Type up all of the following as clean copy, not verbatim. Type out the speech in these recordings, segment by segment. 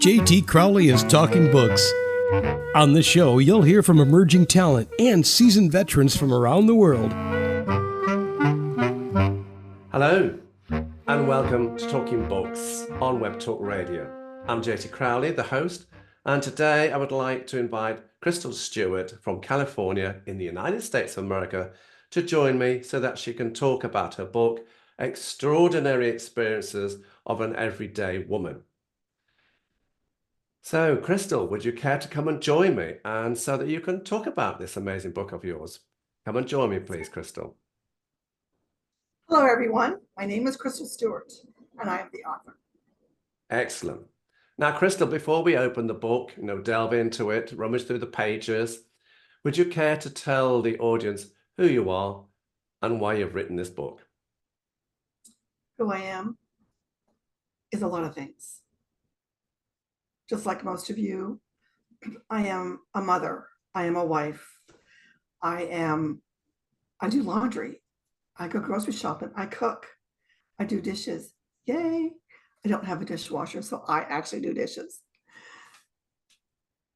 JT Crowley is Talking Books. On the show, you'll hear from emerging talent and seasoned veterans from around the world. Hello, and welcome to Talking Books on Web Talk Radio. I'm JT Crowley, the host, and today I would like to invite Crystal Stewart from California in the United States of America to join me so that she can talk about her book, Extraordinary Experiences of an Everyday Woman. So, Crystal, would you care to come and join me and so that you can talk about this amazing book of yours? Come and join me, please, Crystal. Hello, everyone. My name is Crystal Stewart, and I am the author. Excellent. Now, Crystal, before we open the book, delve into it, rummage through the pages, would you care to tell the audience who you are and why you've written this book? Who I am is a lot of things. Just like most of you, I am a mother. I am a wife. I do laundry. I go grocery shopping. I cook. I do dishes. Yay. I don't have a dishwasher, so I actually do dishes.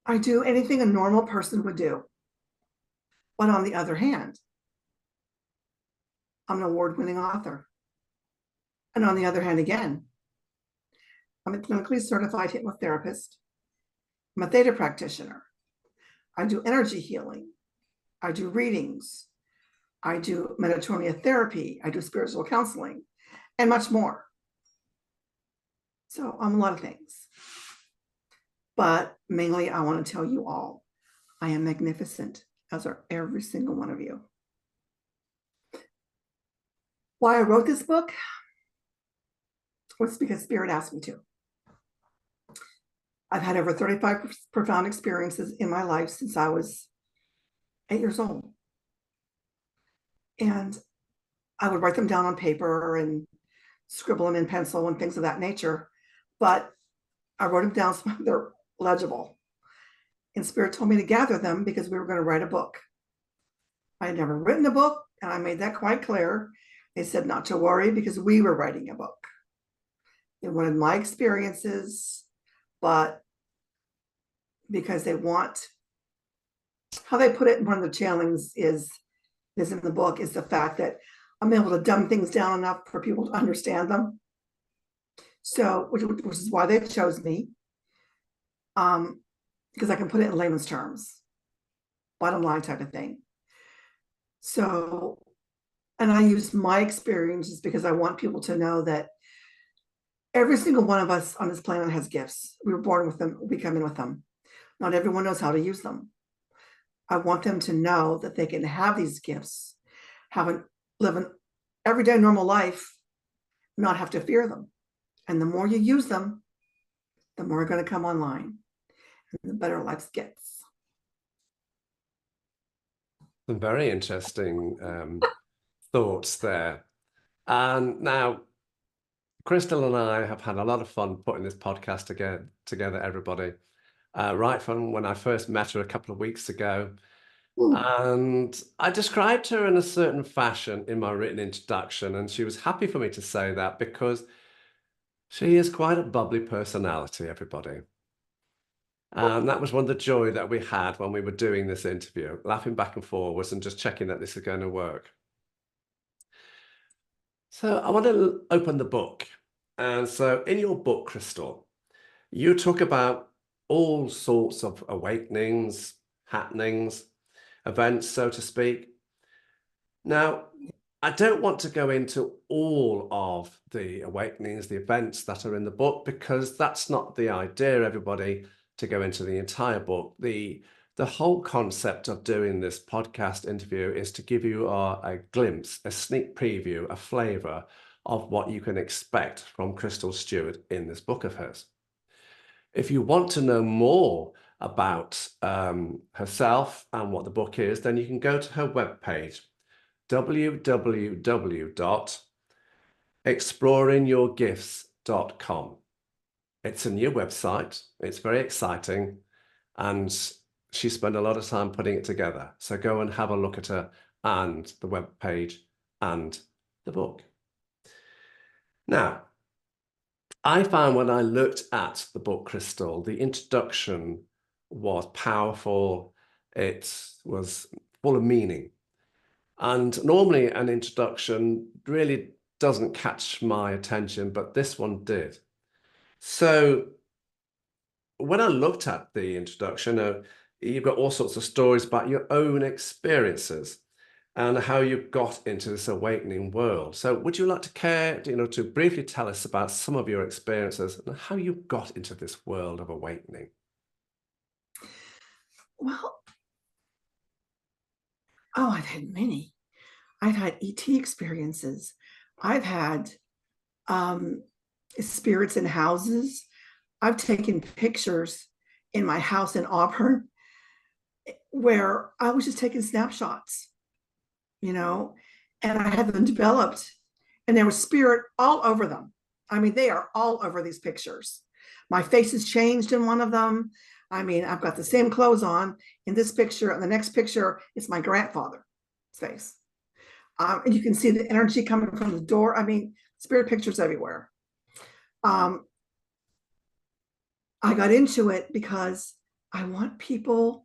I do anything a normal person would do. But on the other hand, I'm an award-winning author. And on the other hand, again, I'm a clinically certified hypnotherapist. I'm a theta practitioner. I do energy healing. I do readings. I do Metatronia Therapy. I do spiritual counseling and much more. So I'm a lot of things. But mainly, I want to tell you all, I am magnificent, as are every single one of you. Why I wrote this book was because Spirit asked me to. I've had over 35 profound experiences in my life since I was 8 years old. And I would write them down on paper and scribble them in pencil and things of that nature. But I wrote them down so they're legible. And Spirit told me to gather them because we were going to write a book. I had never written a book, and I made that quite clear. They said not to worry because we were writing a book. They wanted my experiences, but because they want, how they put it in one of the channelings is in the book, is the fact that I'm able to dumb things down enough for people to understand them. So, which is why they chose me, because I can put it in layman's terms, bottom line type of thing. So, and I use my experiences because I want people to know that every single one of us on this planet has gifts. We were born with them, we come in with them. Not everyone knows how to use them. I want them to know that they can have these gifts, live an everyday normal life, not have to fear them. And the more you use them, the more are going to come online, and the better life gets. Some very interesting thoughts there. And now, Crystal and I have had a lot of fun putting this podcast together, everybody. Right from when I first met her a couple of weeks ago. And I described her in a certain fashion in my written introduction, and she was happy for me to say that because she is quite a bubbly personality, everybody. And that was one of the joy that we had when we were doing this interview, laughing back and forwards and just checking that this is going to work. So I want to open the book. And so in your book, Crystal, you talk about all sorts of awakenings, happenings, events, so to speak. Now, I don't want to go into all of the awakenings, the events that are in the book, because that's not the idea, everybody, to go into the entire book. The whole concept of doing this podcast interview is to give you a glimpse, a sneak preview, a flavor of what you can expect from Crystal Stewart in this book of hers. If you want to know more about herself and what the book is, then you can go to her webpage, www.exploringyourgifts.com. It's a new website. It's very exciting. And she spent a lot of time putting it together. So go and have a look at her and the webpage and the book. Now, I found when I looked at the book Crystal, the introduction was powerful. It was full of meaning. And normally an introduction really doesn't catch my attention, but this one did. So when I looked at the introduction, you've got all sorts of stories about your own experiences and how you got into this awakening world. So would you like to care, to briefly tell us about some of your experiences and how you got into this world of awakening? Well, oh, I've had many. I've had ET experiences. I've had spirits in houses. I've taken pictures in my house in Auburn where I was just taking snapshots, and I had them developed, and there was spirit all over them. I mean, they are all over these pictures. My face has changed in one of them. I mean, I've got the same clothes on in this picture, and the next picture is my grandfather's face. And you can see the energy coming from the door. I mean, spirit pictures everywhere. I got into it because I want to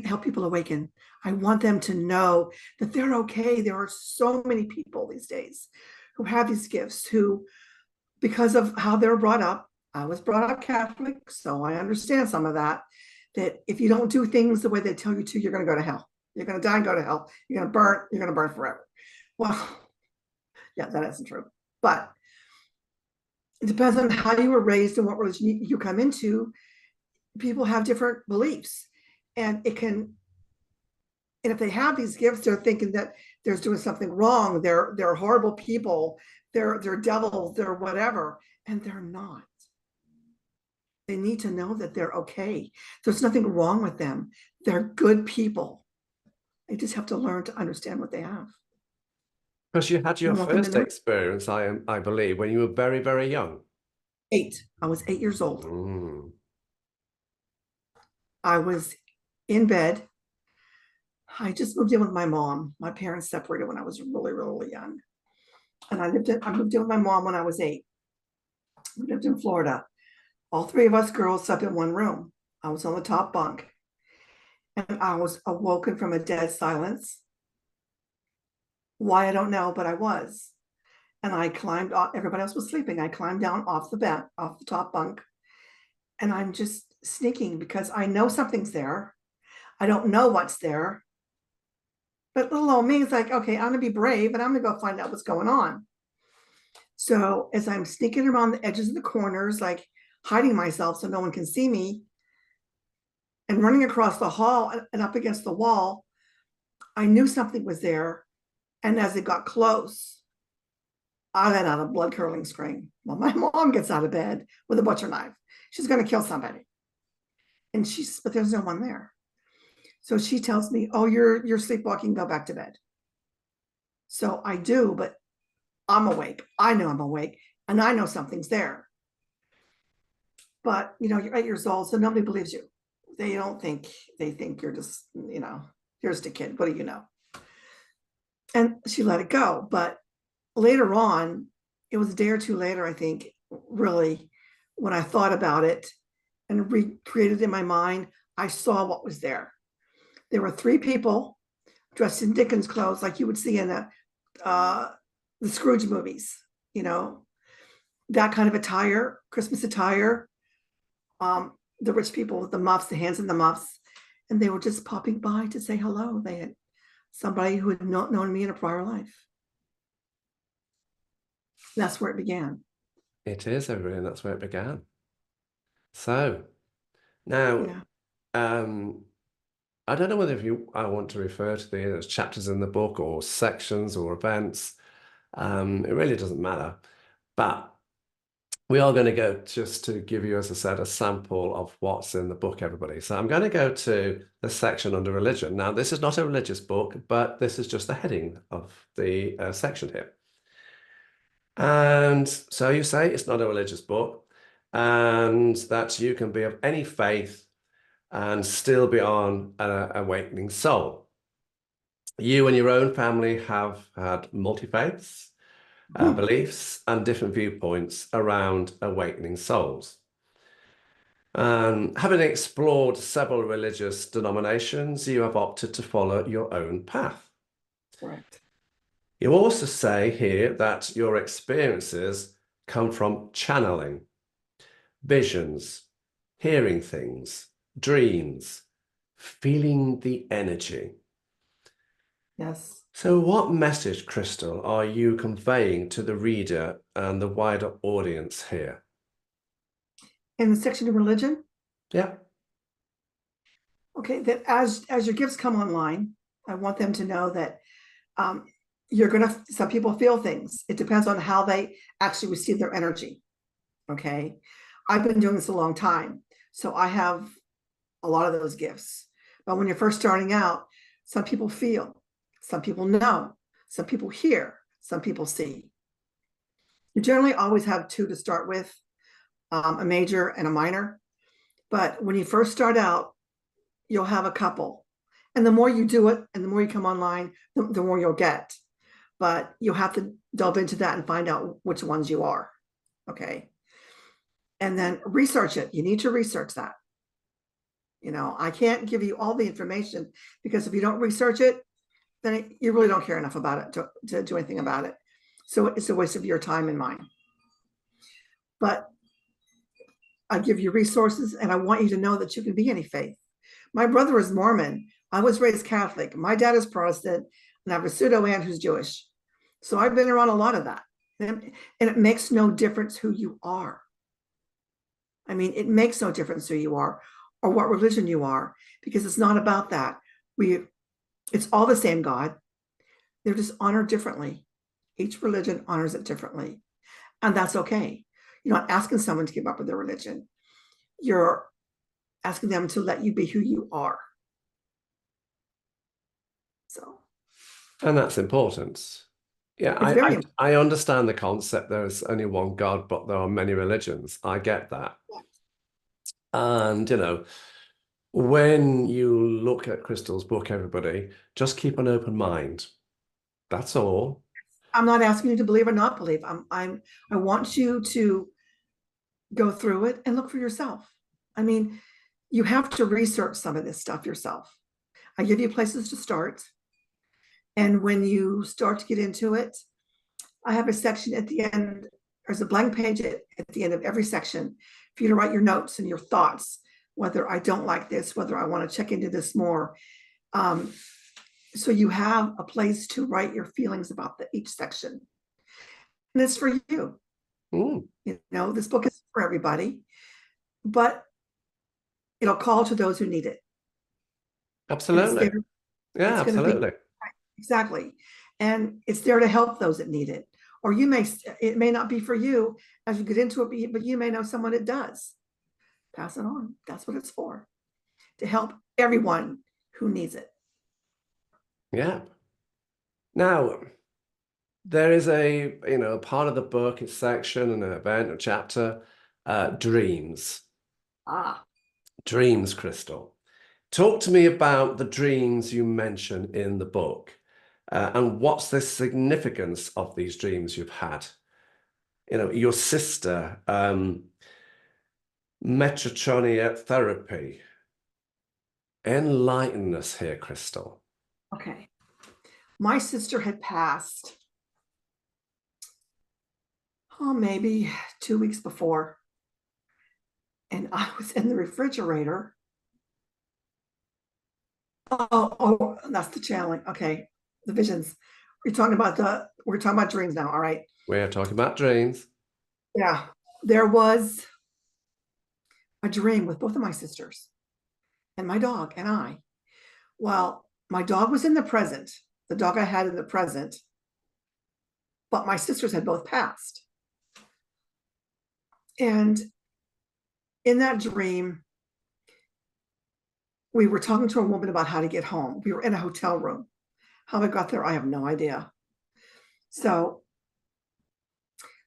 help people awaken. I want them to know that they're okay. There are so many people these days who have these gifts who, because of how they're brought up, I was brought up Catholic, so I understand some of that if you don't do things the way they tell you to, you're going to go to hell. You're going to die and go to hell. You're going to burn forever. Well, yeah, that isn't true. But it depends on how you were raised and what religion you come into. People have different beliefs. And if they have these gifts, they're thinking that they're doing something wrong. They're horrible people. They're devils. They're whatever. And they're not. They need to know that they're okay. There's nothing wrong with them. They're good people. They just have to learn to understand what they have. Because you had your first experience, I believe, when you were very, very young. 8. I was 8 years old. Mm. I was in bed. I just moved in with my mom. My parents separated when I was really, really young. And I moved in with my mom when I was 8. We lived in Florida. All 3 of us girls slept in one room. I was on the top bunk. And I was awoken from a dead silence. Why, I don't know, but I was. And I climbed off. Everybody else was sleeping. I climbed down off the bed, off the top bunk. And I'm just sneaking because I know something's there. I don't know what's there. But little old me is like, okay, I'm going to be brave and I'm going to go find out what's going on. So as I'm sneaking around the edges of the corners, like hiding myself so no one can see me, and running across the hall and up against the wall, I knew something was there. And as it got close, I let out a blood-curdling scream. Well, my mom gets out of bed with a butcher knife. She's going to kill somebody. But there's no one there. So she tells me, oh, you're sleepwalking, go back to bed. So I do, but I'm awake. I know I'm awake, and I know something's there. But, you're 8 years old, so nobody believes you. They think you're just, you're just a kid. What do you know? And she let it go. But later on, it was a day or two later, I think, really, when I thought about it and recreated in my mind, I saw what was there. There were 3 people dressed in Dickens clothes, like you would see in the Scrooge movies, that kind of attire, Christmas attire. The rich people with the muffs, the hands in the muffs, and they were just popping by to say hello. They had somebody who had not known me in a prior life. That's where it began. It is, everyone. That's where it began. So now, I don't know whether I want to refer to these as chapters in the book or sections or events. It really doesn't matter. But we are going to go just to give you, as I said, a sample of what's in the book, everybody. So I'm going to go to the section under religion. Now, this is not a religious book, but this is just the heading of the section here. And so you say it's not a religious book, and that you can be of any faith and still be on an awakening soul. You and your own family have had multi-faiths. beliefs and different viewpoints around awakening souls. And having explored several religious denominations, you have opted to follow your own path. Correct. You also say here that your experiences come from channeling, visions, hearing things, dreams, feeling the energy. Yes. So what message, Crystal, are you conveying to the reader and the wider audience here? In the section of religion? Yeah. Okay, that as your gifts come online, I want them to know that you're gonna, some people feel things. It depends on how they actually receive their energy. Okay. I've been doing this a long time, so I have a lot of those gifts. But when you're first starting out, some people feel, some people know, some people hear, some people see. You generally always have two to start with, a major and a minor. But when you first start out, you'll have a couple. And the more you do it and the more you come online, the more you'll get. But you'll have to delve into that and find out which ones you are. Okay. And then research it. You need to research that. You know, I can't give you all the information because if you don't research it, then you really don't care enough about it to do anything about it. So it's a waste of your time and mine. But I give you resources and I want you to know that you can be any faith. My brother is Mormon. I was raised Catholic. My dad is Protestant and I have a pseudo aunt who's Jewish. So I've been around a lot of that. And it makes no difference who you are. I mean, it makes no difference who you are or what religion you are, because it's not about that. It's all the same God. They're just honored differently. Each religion honors it differently. And that's okay. You're not asking someone to give up with their religion. You're asking them to let you be who you are. So. And that's important. Yeah, I understand the concept. There's only one God, but there are many religions. I get that. And, you know, when you look at Crystal's book, everybody, just keep an open mind. That's all. I'm not asking you to believe or not believe. I want you to go through it and look for yourself. I mean, you have to research some of this stuff yourself. I give you places to start. And when you start to get into it, I have a section at the end. There's a blank page at the end of every section for you to write your notes and your thoughts, whether I don't like this, whether I want to check into this more. So you have a place to write your feelings about each section. And it's for you. Mm. You know, this book is for everybody, but it'll call to those who need it. Absolutely. Yeah, absolutely. Exactly. And it's there to help those that need it. Or it may not be for you as you get into it, but you may know someone that does. Pass it on. That's what it's for. To help everyone who needs it. Yeah. Now, there is a, part of the book, a section, an event, a chapter, dreams. Dreams, Crystal. Talk to me about the dreams you mention in the book. And what's the significance of these dreams you've had? You know, your sister, Metatronia Therapy. Enlighten us here, Crystal. Okay. My sister had passed, maybe 2 weeks before. And I was in the refrigerator. Oh, that's the channeling. Okay. The visions. We're talking about dreams now. All right. We're talking about dreams. Yeah. There was a dream with both of my sisters and my dog and I. Well, my dog was in the present, the dog I had in the present, but my sisters had both passed. And in that dream, we were talking to a woman about how to get home. We were in a hotel room. How I got there, I have no idea. So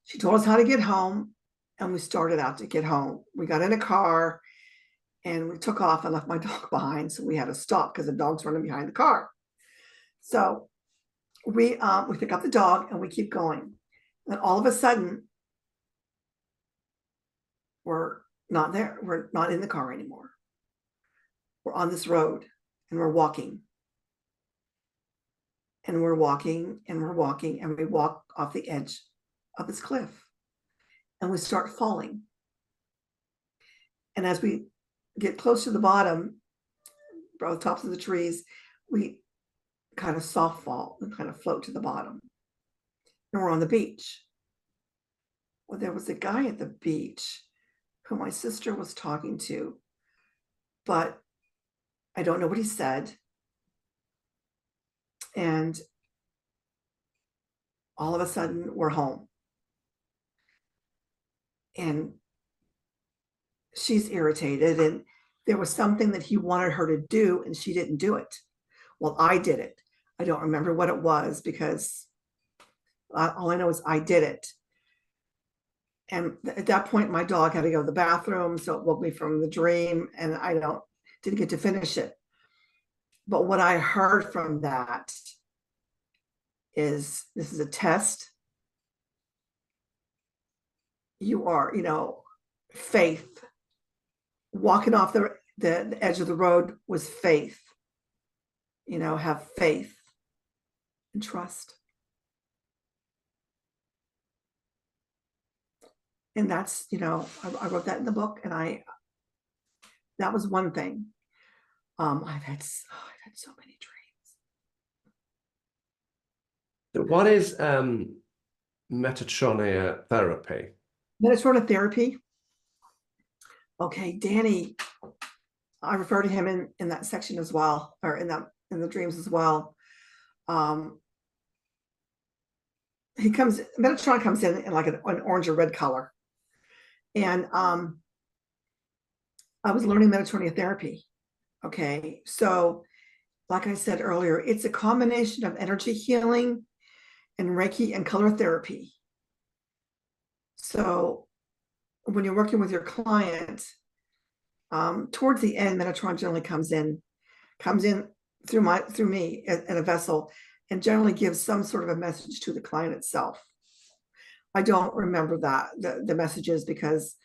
she told us how to get home, and we started out to get home. We got in a car and we took off and left my dog behind. So we had to stop because the dog's running behind the car. So we pick up the dog and we keep going. And all of a sudden, we're not there. We're not in the car anymore. We're on this road and we're walking. And we're walking and we're walking and we walk off the edge of this cliff and we start falling. And as we get close to the bottom, both tops of the trees, we kind of soft fall and kind of float to the bottom. And we're on the beach. Well, there was a guy at the beach who my sister was talking to, but I don't know what he said. And all of a sudden, we're home. And she's irritated, and there was something that he wanted her to do, and she didn't do it. Well, I did it. I don't remember what it was because all I know is I did it. And at that point, my dog had to go to the bathroom, so it woke me from the dream, and I didn't get to finish it. But what I heard from that is, this is a test. You are, faith. Walking off the edge of the road was faith. Have faith and trust. And that's, I wrote that in the book, and that was one thing. I've had so many dreams. What is Metatronia Therapy? Metatronia Therapy. Okay, Danny, I refer to him in that section as well, or in the dreams as well. Metatronia comes in like an orange or red color. And I was learning Metatronia Therapy. Okay, so like I said earlier, it's a combination of energy healing and Reiki and color therapy. So when you're working with your client, towards the end, Metatronia generally comes in through me in a vessel, and generally gives some sort of a message to the client itself. I don't remember the messages, because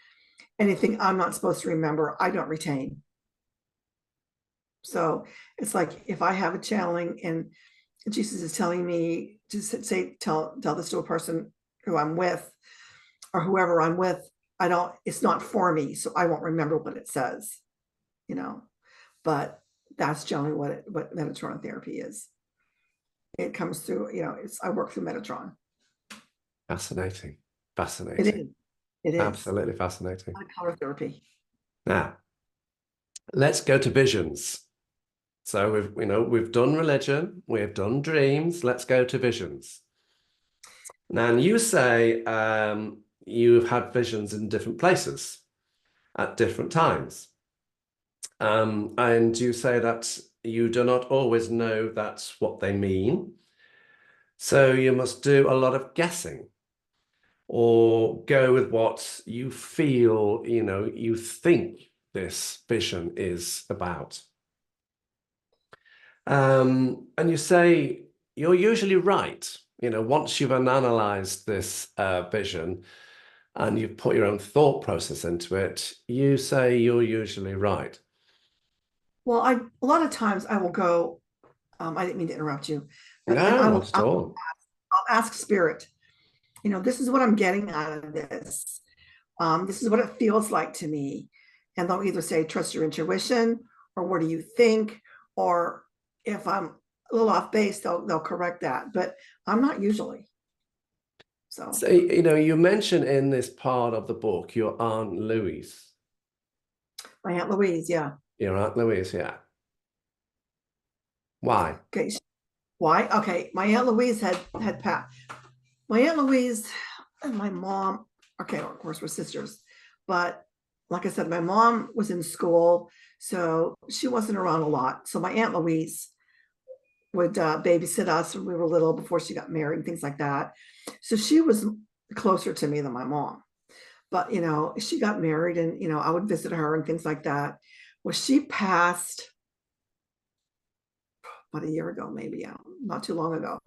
anything I'm not supposed to remember, I don't retain. So it's like, if I have a channeling and Jesus is telling me to tell this to a person who I'm with, or whoever I'm with, it's not for me, so I won't remember what it says, but that's generally what Metatronia Therapy is. It comes through, I work through Metatron. Fascinating. It is. Absolutely fascinating. Color therapy. Now, let's go to visions. So we've done religion, we've done dreams. Let's go to visions. Now, you say you've had visions in different places at different times, and you say that you do not always know that's what they mean. So you must do a lot of guessing, or go with what you feel, you think this vision is about. And you say you're usually right. Once you've analyzed this vision and you've put your own thought process into it, you say you're usually right. Well, a lot of times I will go, I didn't mean to interrupt you. No, not at all. I'll ask spirit, this is what I'm getting out of this. This is what it feels like to me. And they'll either say, trust your intuition, or what do you think? Or if I'm a little off base, they'll correct that. But I'm not usually. So you mentioned in this part of the book your Aunt Louise. My Aunt Louise, yeah. Your Aunt Louise, yeah. Why? Okay. Why? Okay. My Aunt Louise had passed. My Aunt Louise and my mom, okay, of course, we're sisters. But like I said, my mom was in school, so she wasn't around a lot. So my Aunt Louise would babysit us when we were little, before she got married and things like that. So she was closer to me than my mom. But, she got married, and, I would visit her and things like that. Well, she passed about a year ago, maybe, not too long ago.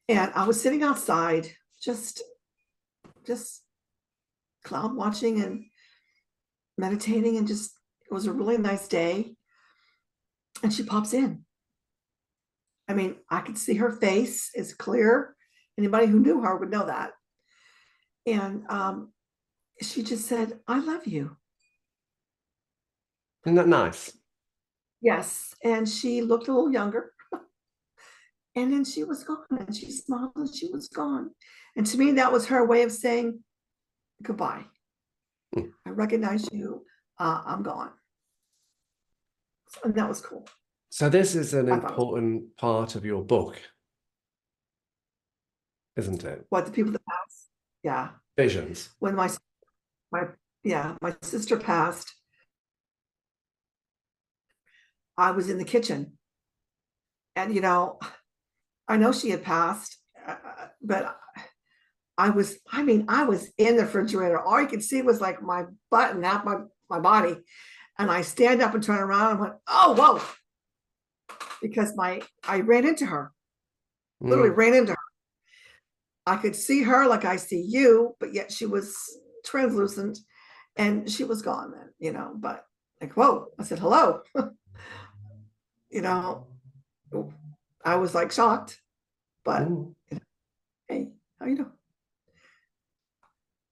And I was sitting outside, just just cloud watching and meditating, and just, it was a really nice day. And she pops in. I mean, I could see her face is clear. Anybody who knew her would know that. And she just said, "I love you." Isn't that nice? Yes. And she looked a little younger. And then she was gone, and she smiled and she was gone. And to me, that was her way of saying goodbye. Mm. I recognize you. I'm gone. And that was cool. So this is an I thought it was- important part of your book, isn't it? What, the people that passed? Yeah. Visions. When my sister passed, I was in the kitchen. And, you know, I know she had passed, but I was in the refrigerator. All you could see was like my butt and half my body. And I stand up and turn around and went, "Oh, whoa." Because I ran into her, literally ran into her. I could see her like I see you, but yet she was translucent and she was gone then, you know, but like, whoa, I said, "Hello." You know, I was like shocked, but you know, hey, how you doing?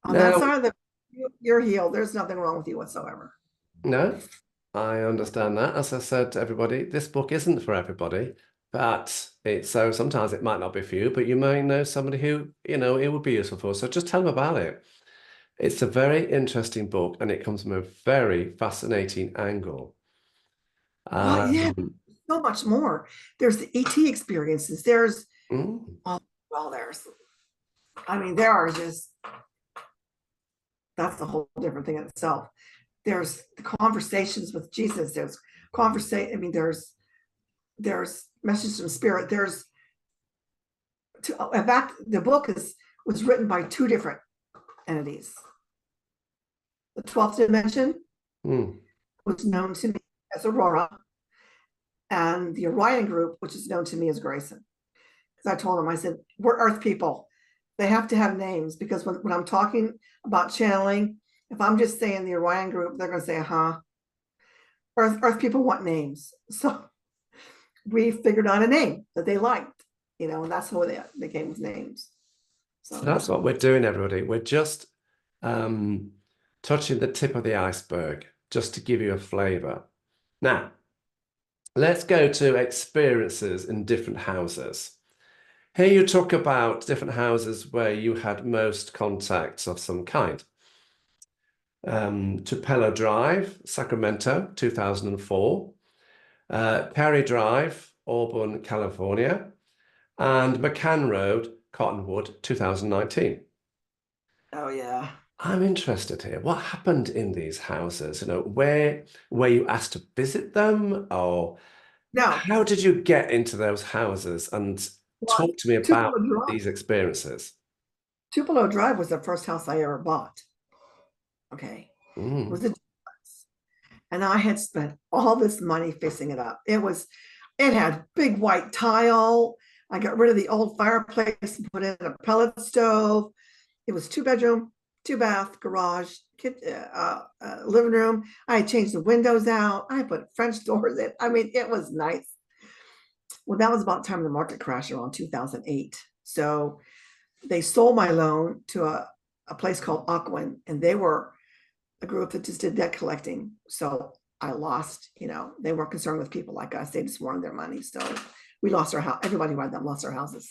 On that Now, side of the, you're healed. There's nothing wrong with you whatsoever. no, I understand that. As I said to everybody, this book isn't for everybody, but so sometimes it might not be for you, but you may know somebody who, you know, it would be useful for. So just tell them about it. It's a very interesting book, and it comes from a very fascinating angle. Well, yeah, so much more. There's the ET experiences. There's, I mean, there are just, that's a whole different thing in itself. There's the conversations with Jesus. There's I mean, there's messages from spirit. There's, in fact, the book was written by two different entities. The 12th dimension was known to me as Aurora, and the Orion group, which is known to me as Grayson. Because I told them, I said, we're Earth people. They have to have names, because when I'm talking about channeling, if I'm just saying the Orion group, they're going to say, huh? Earth people want names. So we figured out a name that they liked, you know, and that's how they came with names. So that's what we're doing, everybody. We're just touching the tip of the iceberg, just to give you a flavor. Now, let's go to experiences in different houses. Here you talk about different houses where you had most contacts of some kind. Tupelo Drive, Sacramento, 2004. Perry Drive, Auburn, California. And McCann Road, Cottonwood, 2019. Oh, yeah. I'm interested here. What happened in these houses? You know, where were you asked to visit them, or no? How did you get into those houses? And talk to me about these experiences. Tupelo Drive was the first house I ever bought. Okay, it was a duplex, and I had spent all this money fixing it up. It had big white tile. I got rid of the old fireplace and put in a pellet stove. It was 2-bedroom, 2-bath, garage, living room. I had changed the windows out. I put French doors in. I mean, it was nice. Well, that was about the time the market crashed around 2008. So they sold my loan to a place called Aquin, and they were a group that just did debt collecting. So I lost, you know, they weren't concerned with people like us. They just wanted their money. So we lost our house. Everybody around them lost their houses.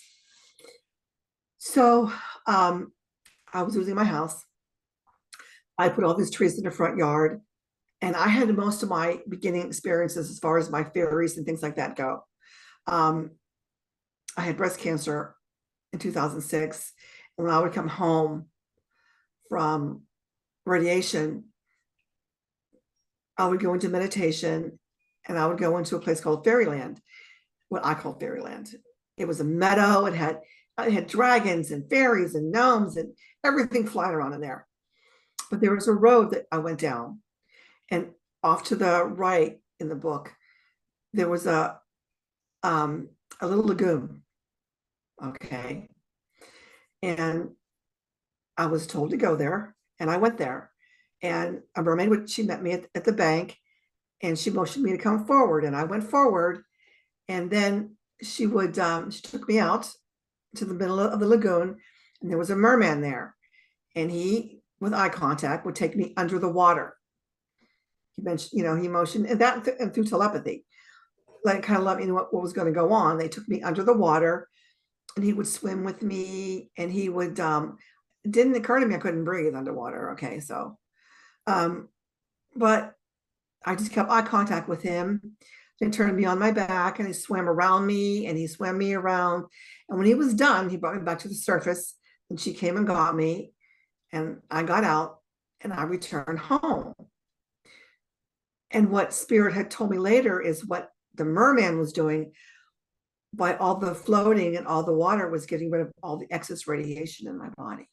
So I was losing my house. I put all these trees in the front yard, and I had most of my beginning experiences as far as my fairies and things like that go. I had breast cancer in 2006. And when I would come home from radiation, I would go into meditation, and I would go into a place called Fairyland, what I call Fairyland. It was a meadow. It had dragons and fairies and gnomes and everything flying around in there. But there was a road that I went down, and off to the right in the book, there was a little lagoon. Okay. And I was told to go there, and I went there. And a mermaid, she met me at the bank, and she motioned me to come forward, and I went forward. And then she took me out to the middle of the lagoon, and there was a merman there, and he, with eye contact, would take me under the water. He mentioned, he motioned, and through telepathy, like kind of let me know what was going to go on. They took me under the water, and he would swim with me, and he would. It didn't occur to me I couldn't breathe underwater. Okay, so, but I just kept eye contact with him. Then turned me on my back, and he swam around me, and he swam me around. And when he was done, he brought me back to the surface, and she came and got me, and I got out, and I returned home. And what Spirit had told me later is what the merman was doing by all the floating and all the water was getting rid of all the excess radiation in my body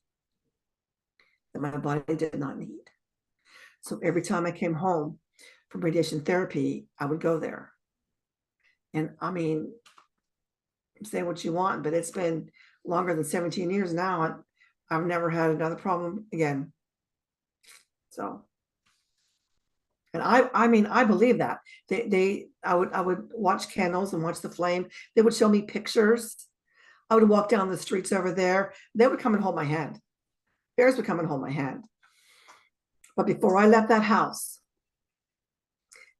that my body did not need. So every time I came home from radiation therapy, I would go there. And I mean, say what you want, but it's been longer than 17 years now, and I've never had another problem again. So, and I believe that I would watch candles and watch the flame. They would show me pictures. I would walk down the streets over there. They would come and hold my hand. Bears would come and hold my hand. But before I left that house,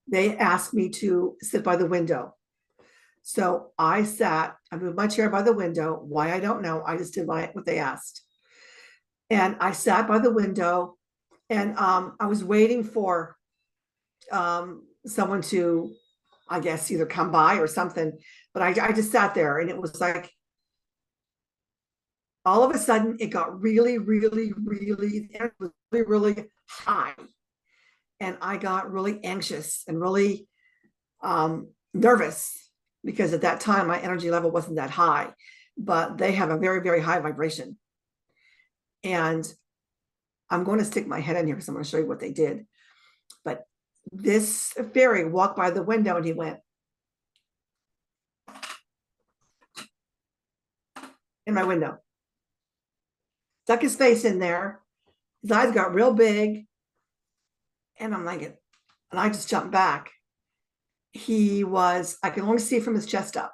they asked me to sit by the window. So I moved my chair by the window. Why, I don't know. I just did what they asked. And I sat by the window, and I was waiting for someone to, I guess, either come by or something. But I just sat there, and it was like, all of a sudden it got really, really, really, really, really high. And I got really anxious and really nervous, because at that time my energy level wasn't that high, but they have a very, very high vibration. And I'm going to stick my head in here because I'm going to show you what they did. But this fairy walked by the window, and he went in my window, stuck his face in there. His eyes got real big, and I'm like, and I just jumped back. I could only see from his chest up.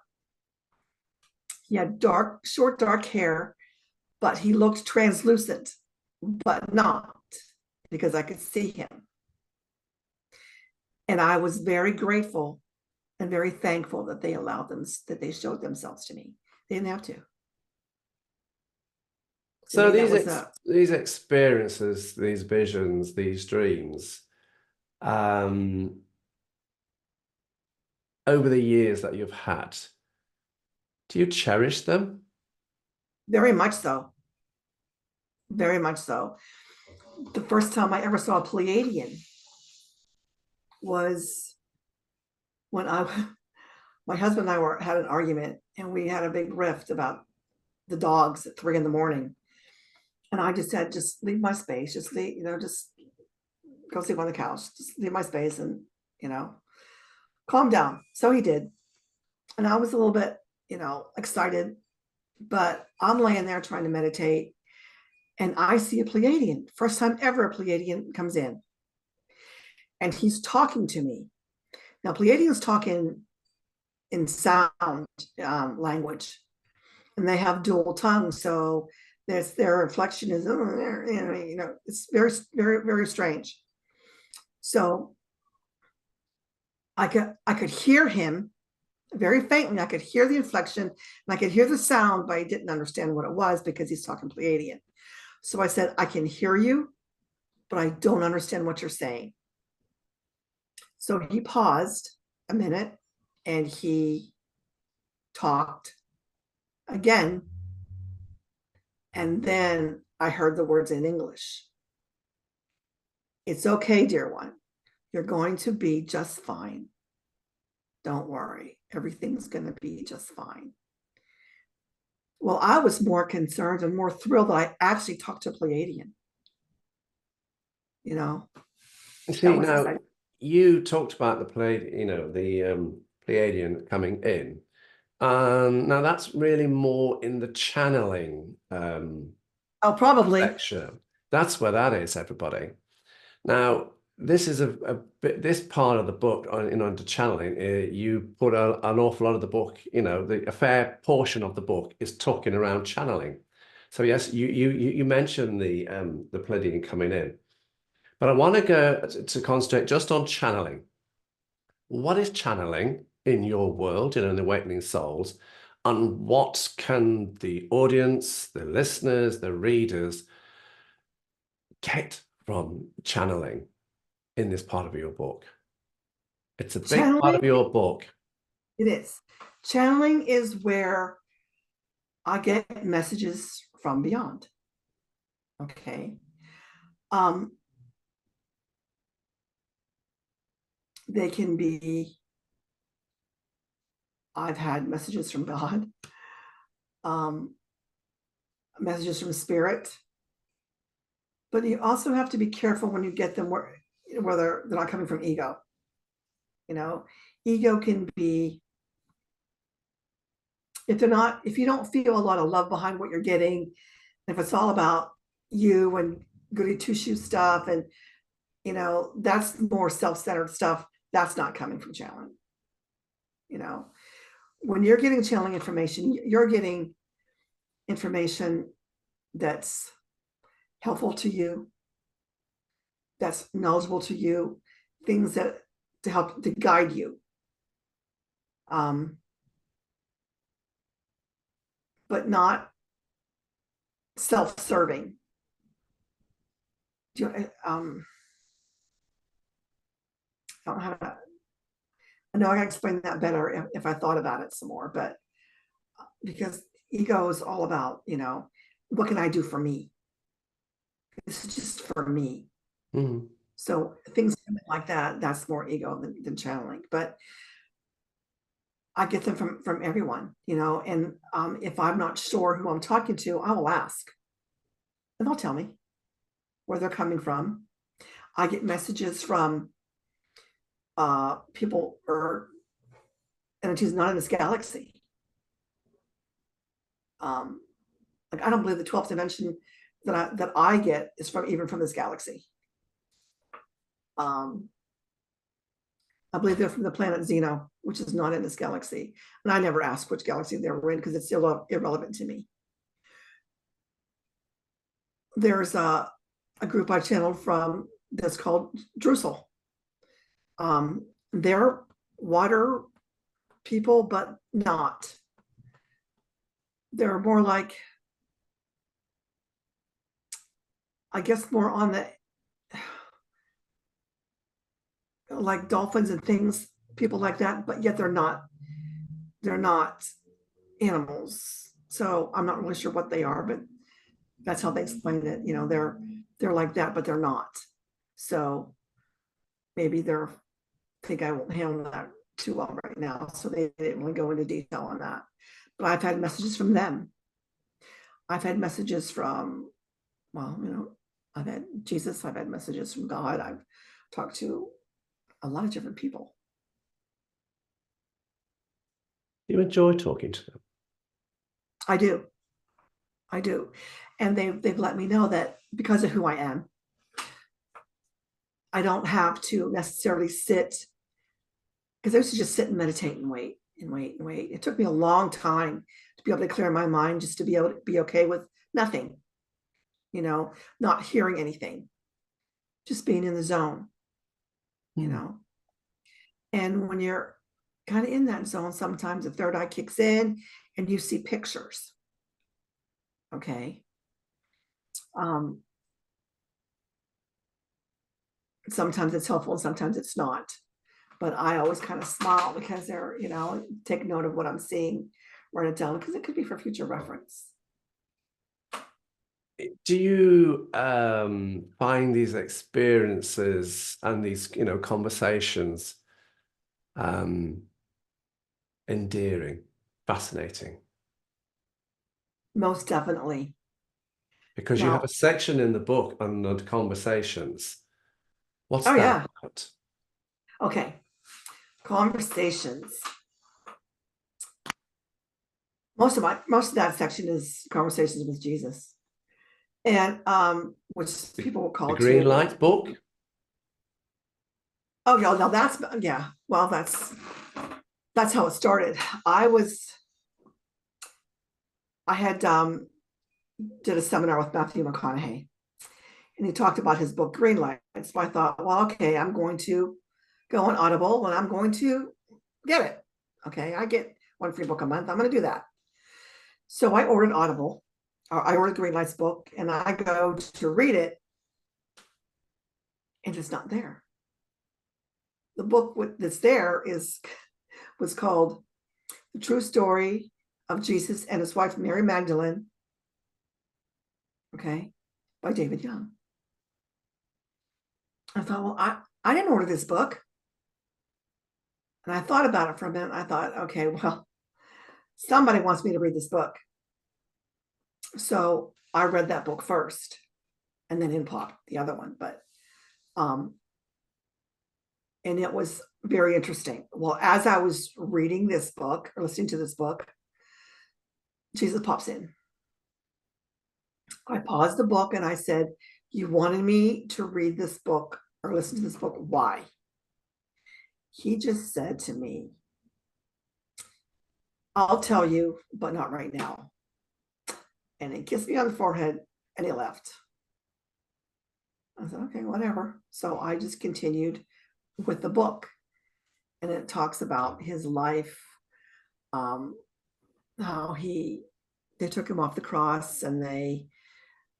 He had short, dark hair, but he looked translucent, but not, because I could see him. And I was very grateful and very thankful that they showed themselves to me. They didn't have to. So these experiences, these visions, these dreams, over the years that you've had, do you cherish them? Very much so. Very much so. The first time I ever saw a Pleiadian was when my husband and I had an argument, and we had a big rift about the dogs at 3 a.m. And I just said, just leave my space, just leave, just go sleep on the couch, just leave my space, and, calm down. So he did. And I was a little bit, excited, but I'm laying there trying to meditate, and I see a Pleiadian. First time ever a Pleiadian comes in, and he's talking to me. Now, Pleiadians talk in sound language, and they have dual tongues. So their inflection is, it's very, very, very strange. So I could hear him very faintly. I could hear the inflection, and I could hear the sound, but I didn't understand what it was because he's talking Pleiadian. So I said, I can hear you, but I don't understand what you're saying. So he paused a minute, and he talked again. And then I heard the words in English. It's okay, dear one. You're going to be just fine. Don't worry. Everything's going to be just fine. Well, I was more concerned and more thrilled that I actually talked to a Pleiadian. See, now exciting. You talked about the Pleiadian coming in. Now that's really more in the channeling Oh, probably. section. That's where that is, everybody. Now, this is a bit, this part of the book on under channeling, you put an awful lot of the book, a fair portion of the book is talking around channeling. So yes, you mentioned the Pleiadian coming in, but I want to go to concentrate just on channeling. What is channeling in your world, in Awakening Souls, and what can the audience, the listeners, the readers get from channeling in this part of your book? It's a big part of your book. It is. Channeling is where I get messages from beyond. Okay. They can be, I've had messages from God, messages from spirit, but you also have to be careful when you get them where they're not coming from ego. Ego can be, if you don't feel a lot of love behind what you're getting, if it's all about you and goody two-shoe stuff, and that's more self-centered stuff, that's not coming from channeling. When you're getting channeling information, you're getting information that's helpful to you, that's knowledgeable to you, things that to help to guide you. But not self-serving. I don't know how to, I know I can explain that better if I thought about it some more, but because ego is all about, what can I do for me? This is just for me. Mm-hmm. So things like that, that's more ego than channeling. But I get them from everyone, and if I'm not sure who I'm talking to, I will ask. And they'll tell me where they're coming from. I get messages from people or entities not in this galaxy. Like I don't believe the 12th dimension that I get is even from this galaxy. I believe they're from the planet Zeno, which is not in this galaxy. And I never asked which galaxy they were in because it's still irrelevant to me. There's a group I channeled from that's called Drusil. They're water people, but not. They're more like, I guess, more on the, like dolphins and things, people like that, but yet they're not animals. So I'm not really sure what they are, but that's how they explain it. They're like that, but they're not. So maybe think I won't handle that too well right now. So they didn't really go into detail on that. But I've had messages from them. I've had messages from, I've had Jesus. I've had messages from God. I've talked to a lot of different people. You enjoy talking to them? I do. And they've let me know that because of who I am, I don't have to necessarily sit, because I used to just sit and meditate and wait. It took me a long time to be able to clear my mind, just to be able to be okay with nothing, not hearing anything, just being in the zone, And when you're kind of in that zone, sometimes the third eye kicks in and you see pictures. Okay. Sometimes it's helpful and sometimes it's not. But I always kind of smile because they're, take note of what I'm seeing, write it down, because it could be for future reference. Do you find these experiences and these, conversations endearing, fascinating? Most definitely. Because you have a section in the book on the conversations. What's that about? Okay. Conversations. Most of that section is conversations with Jesus. And which people will call The it green too. light book. Oh yeah, no, that's yeah. Well, that's how it started. I had did a seminar with Matthew McConaughey, and he talked about his book Green Light. So I thought, well, okay, I'm going to go on Audible and I'm going to get it. Okay, I get one free book a month. I'm going to do that. So I ordered Audible, or I ordered Green Light's book, and I go to read it, and it's not there. The book that's there was called The True Story of Jesus and His Wife Mary Magdalene, okay, by David Young. I thought, well, I didn't order this book. And I thought about it for a minute. I thought, okay, well, somebody wants me to read this book. So I read that book first, and then in popped the other one. But and it was very interesting. Well, as I was reading this book or listening to this book, Jesus pops in. I paused the book and I said, you wanted me to read this book or listen to this book. Why? He just said to me, I'll tell you, but not right now. And he kissed me on the forehead and he left. I said, okay, whatever. So I just continued with the book. And it talks about his life, how they took him off the cross, and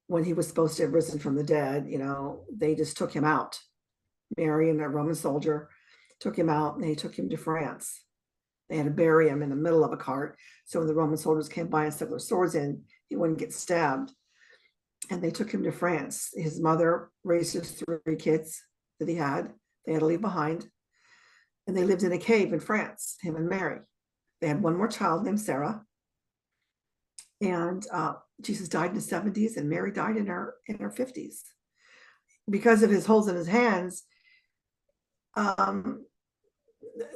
when he was supposed to have risen from the dead, they just took him out. Mary and a Roman soldier took him out, and they took him to France. They had to bury him in the middle of a cart. So when the Roman soldiers came by and stuck their swords in, he wouldn't get stabbed. And they took him to France. His mother raised his 3 kids that he had. They had to leave behind. And they lived in a cave in France, him and Mary. They had one more child named Sarah. And Jesus died in his 70s, and Mary died in her 50s. Because of his holes in his hands,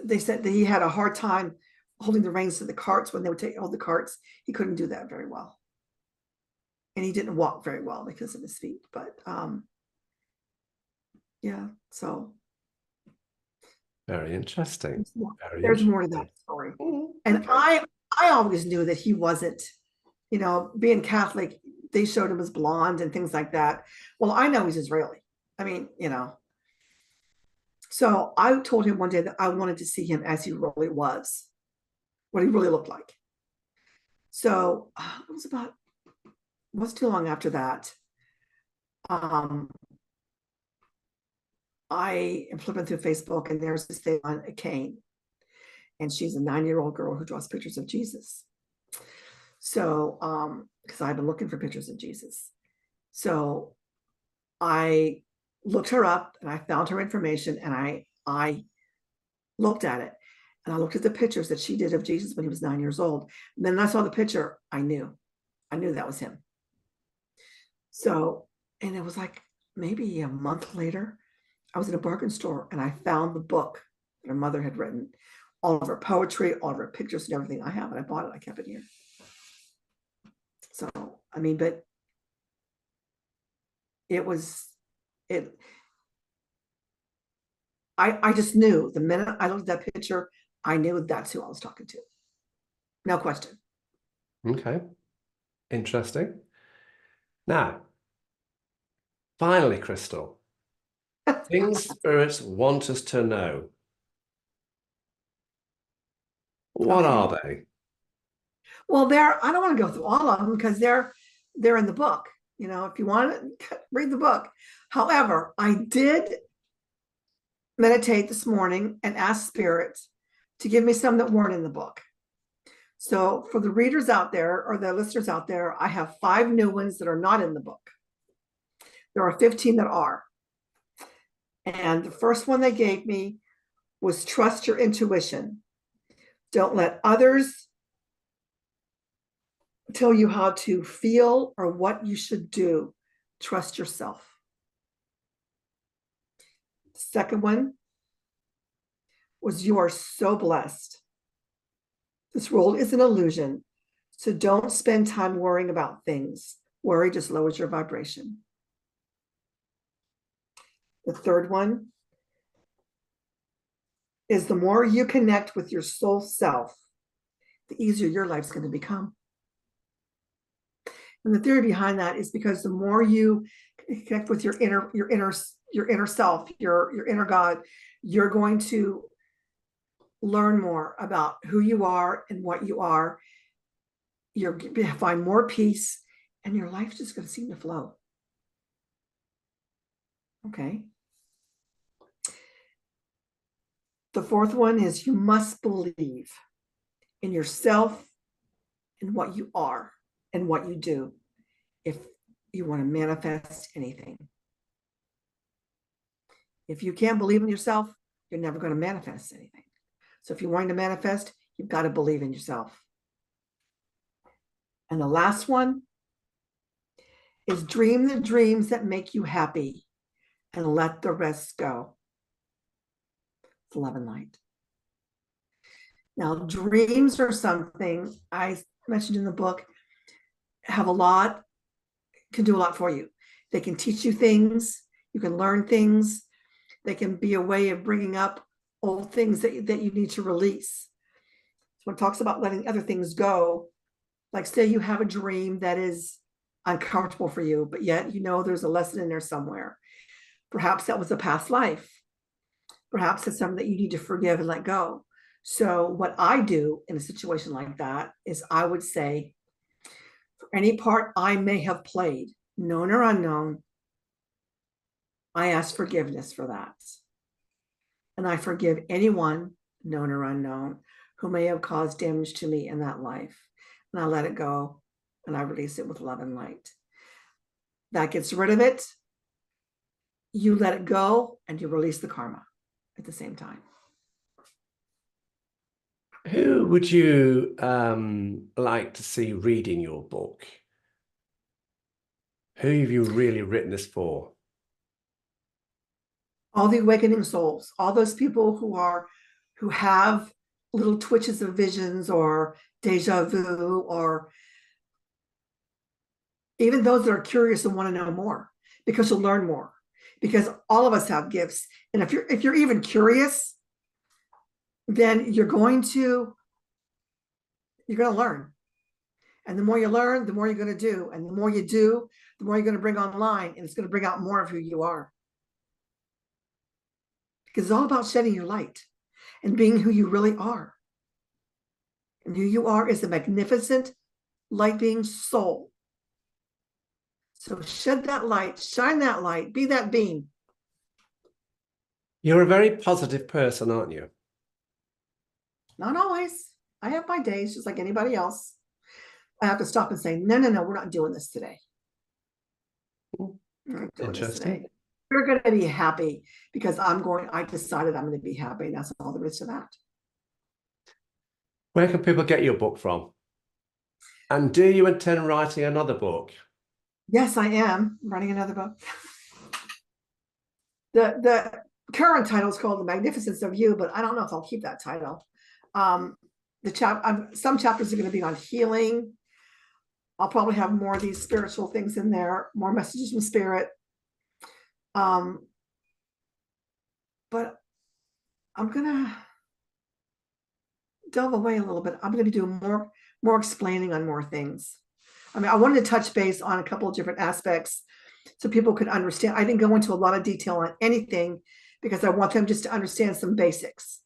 they said that he had a hard time holding the reins to the carts. When they would hold the carts, he couldn't do that very well. And he didn't walk very well because of his feet. But yeah, so. Very interesting. There's more to that story. And okay. I always knew that he wasn't, being Catholic, they showed him as blonde and things like that. Well, I know he's Israeli. I mean, So I told him one day that I wanted to see him as he really was, what he really looked like. So it wasn't too long after that. I am flipping through Facebook, and there's this thing on a cane, and she's a 9-year-old girl who draws pictures of Jesus. So, because I've been looking for pictures of Jesus. So I looked her up, and I found her information, and I looked at it, and I looked at the pictures that she did of Jesus when he was 9 years old. And then I saw the picture. I knew that was him. So, and it was like maybe a month later, I was in a bargain store, and I found the book that her mother had written, all of her poetry, all of her pictures and everything. I have it. I bought it. I kept it here. So, I mean, but I just knew the minute I looked at that picture, I knew that's who I was talking to. No question. Okay. Interesting. Now, finally, Crystal, things spirits want us to know. What are they? Well, I don't want to go through all of them because they're in the book. If you want to read the book. However, I did meditate this morning and ask Spirit to give me some that weren't in the book. So for the readers out there or the listeners out there, I have 5 new ones that are not in the book. There are 15 that are. And the first one they gave me was trust your intuition. Don't let others tell you how to feel or what you should do. Trust yourself. The second one was you are so blessed. This world is an illusion, so don't spend time worrying about things. Worry just lowers your vibration. The third one is the more you connect with your soul self, the easier your life's going to become. And the theory behind that is because the more you connect with your inner self, your inner God, you're going to learn more about who you are and what you are. You're going to find more peace, and your life's just going to seem to flow. Okay. The fourth one is you must believe in yourself and what you are and what you do if you want to manifest anything. If you can't believe in yourself, you're never going to manifest anything. So if you're wanting to manifest, you've got to believe in yourself. And the last one is dream the dreams that make you happy and let the rest go. It's love and light. Now, dreams are something I mentioned in the book, have a lot, can do a lot for you. They can teach you things. You can learn things. They can be a way of bringing up old things that you need to release. So when it talks about letting other things go, like say you have a dream that is uncomfortable for you, but yet you know there's a lesson in there somewhere. Perhaps that was a past life. Perhaps it's something that you need to forgive and let go. So what I do in a situation like that is I would say, for any part I may have played, known or unknown, I ask forgiveness for that. And I forgive anyone, known or unknown, who may have caused damage to me in that life. And I let it go and I release it with love and light. That gets rid of it. You let it go and you release the karma at the same time. Who would you like to see reading your book? Who have you really written this for? All the awakening souls, all those people who have little twitches of visions or deja vu, or even those that are curious and want to know more, because you'll learn more, because all of us have gifts. And if you're even curious, then you're going to learn. And the more you learn, the more you're going to do. And the more you do, the more you're going to bring online, and it's going to bring out more of who you are. Because it's all about shedding your light and being who you really are. And who you are is a magnificent light being soul. So shed that light, shine that light, be that being. You're a very positive person, aren't you? Not always. I have my days just like anybody else. I have to stop and say, no, we're not doing this today. Interesting. You're going to be happy because I decided I'm going to be happy. And that's all there is to that. Where can people get your book from? And do you intend writing another book? Yes, I am writing another book. The current title is called The Magnificence of You, but I don't know if I'll keep that title. Some chapters are going to be on healing. I'll probably have more of these spiritual things in there, more messages from spirit. But I'm gonna delve away a little bit. I'm gonna be doing more explaining on more things. I mean, I wanted to touch base on a couple of different aspects so people could understand. I didn't go into a lot of detail on anything because I want them just to understand some basics.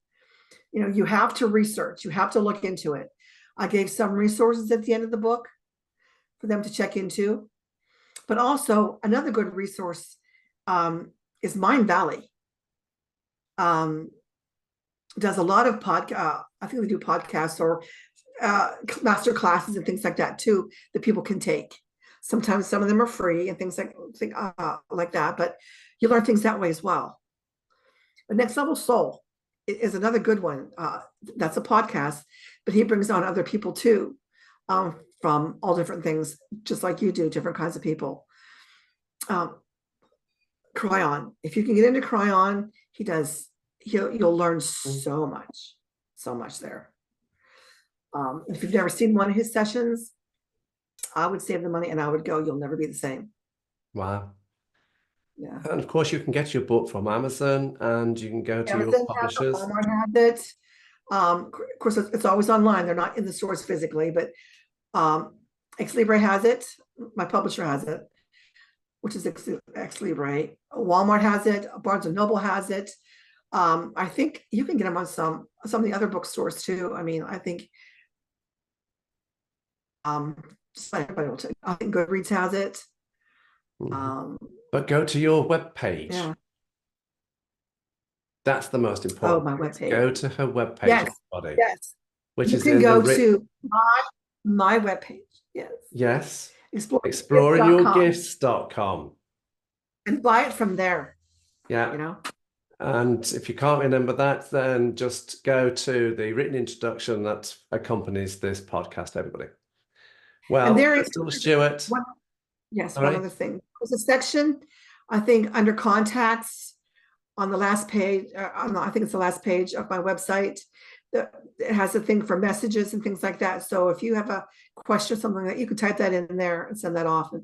You know, you have to research, you have to look into it. I gave some resources at the end of the book for them to check into. But also another good resource is Mind Valley. Does a lot of podcast. I think they do podcasts or master classes and things like that too that people can take. Sometimes some of them are free and things like that, but you learn things that way as well. The Next Level Soul is another good one. That's a podcast, but he brings on other people too, from all different things, just like you do, different kinds of people. Cryon. If you can get into Cryon, you'll learn so much there. If you've never seen one of his sessions, I would save the money and I would go. You'll never be the same. Wow. Yeah. And of course, you can get your book from Amazon, and you can go to your Amazon has it, publishers. Walmart has it. Of course, it's always online. They're not in the stores physically, but Ex Libre has it. My publisher has it, which is Ex Libre. Walmart has it. Barnes and Noble has it. I think you can get them on some of the other bookstores too. I mean, I think just like everybody will tell you, I think Goodreads has it. But go to your webpage. Yeah. That's the most important. Oh, my webpage. Go to her webpage, Yes. everybody. Yes. Which You is can in go the to my webpage. Yes. Yes. Exploringyourgifts.com. Exploringyourgifts.com. And buy it from there. Yeah. You know. And if you can't remember that, then just go to the written introduction that accompanies this podcast, everybody. Well, and there Crystal Stewart. One other thing. There's a section, I think, under contacts on the last page. I think it's the last page of my website. It has a thing for messages and things like that. So if you have a question or something, that you can type that in there and send that off, and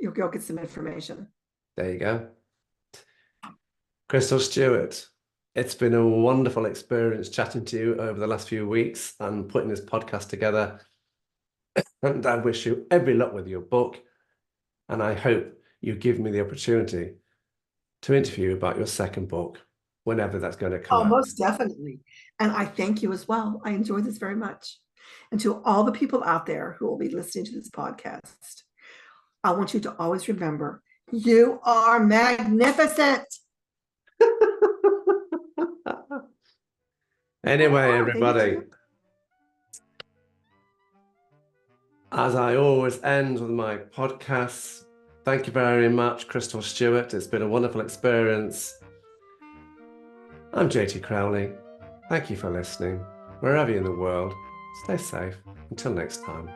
you'll get some information. There you go. Crystal Stewart, it's been a wonderful experience chatting to you over the last few weeks and putting this podcast together. And I wish you every luck with your book. And I hope you give me the opportunity to interview you about your second book, whenever that's going to come out. Most definitely. And I thank you as well. I enjoyed this very much. And to all the people out there who will be listening to this podcast, I want you to always remember, you are magnificent. Anyway, everybody, as I always end with my podcasts, thank you very much, Crystal Stewart. It's been a wonderful experience. I'm JT Crowley. Thank you for listening. Wherever you're in the world, stay safe. Until next time.